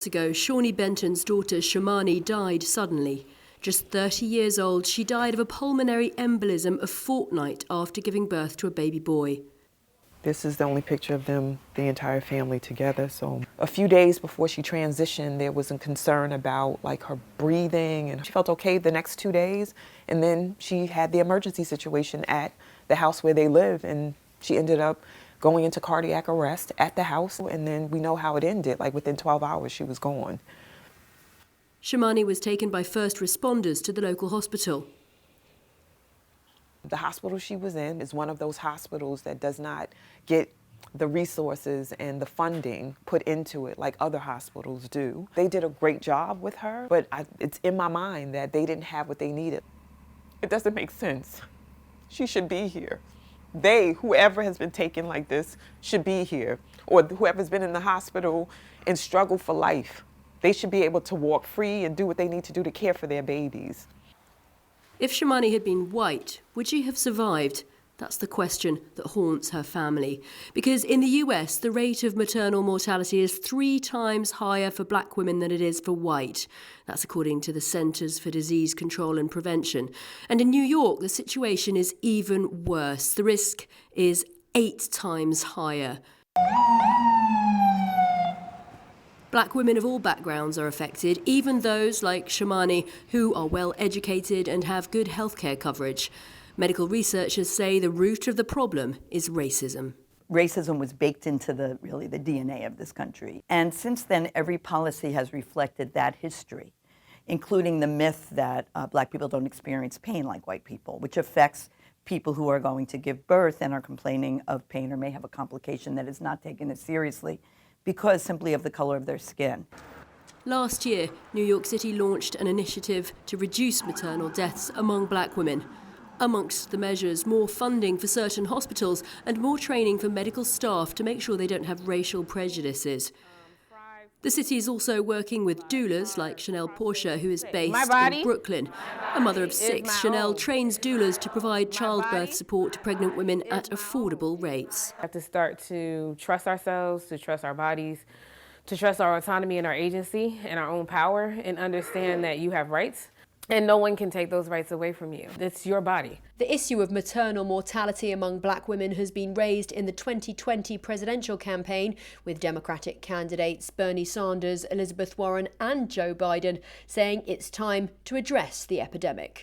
Ago, Shawnee Benton's daughter Shamani died suddenly. Just 30 years old, she died of a pulmonary embolism a fortnight after giving birth to a baby boy. This is the only picture of them, the entire family together. So a few days before she transitioned, there was a concern about her breathing, and she felt okay the next 2 days. And then she had the emergency situation at the house where they live, and she ended up going into cardiac arrest at the house. And then we know how it ended. Within 12 hours, she was gone. Shamani was taken by first responders to the local hospital. The hospital she was in is one of those hospitals that does not get the resources and the funding put into it like other hospitals do. They did a great job with her, but it's in my mind that they didn't have what they needed. It doesn't make sense. She should be here. Whoever has been taken like this, should be here. Or whoever's been in the hospital and struggled for life. They should be able to walk free and do what they need to do to care for their babies. If Shamani had been white, would she have survived? That's the question that haunts her family. Because in the US, the rate of maternal mortality is 3 times higher for black women than it is for white. That's according to the Centers for Disease Control and Prevention. And in New York, the situation is even worse. The risk is 8 times higher. Black women of all backgrounds are affected, even those like Shamani, who are well educated and have good healthcare coverage. Medical researchers say the root of the problem is racism. Racism was baked into the DNA of this country. And since then, every policy has reflected that history, including the myth that black people don't experience pain like white people, which affects people who are going to give birth and are complaining of pain or may have a complication that is not taken as seriously because simply of the color of their skin. Last year, New York City launched an initiative to reduce maternal deaths among black women. Amongst the measures, more funding for certain hospitals and more training for medical staff to make sure they don't have racial prejudices. The city is also working with doulas like Chanel Portia, who is based in Brooklyn. A mother of 6, Chanel trains doulas to provide childbirth support to pregnant women at affordable rates. We have to start to trust ourselves, to trust our bodies, to trust our autonomy and our agency and our own power, and understand that you have rights. And no one can take those rights away from you. It's your body. The issue of maternal mortality among black women has been raised in the 2020 presidential campaign, with Democratic candidates Bernie Sanders, Elizabeth Warren and Joe Biden saying it's time to address the epidemic.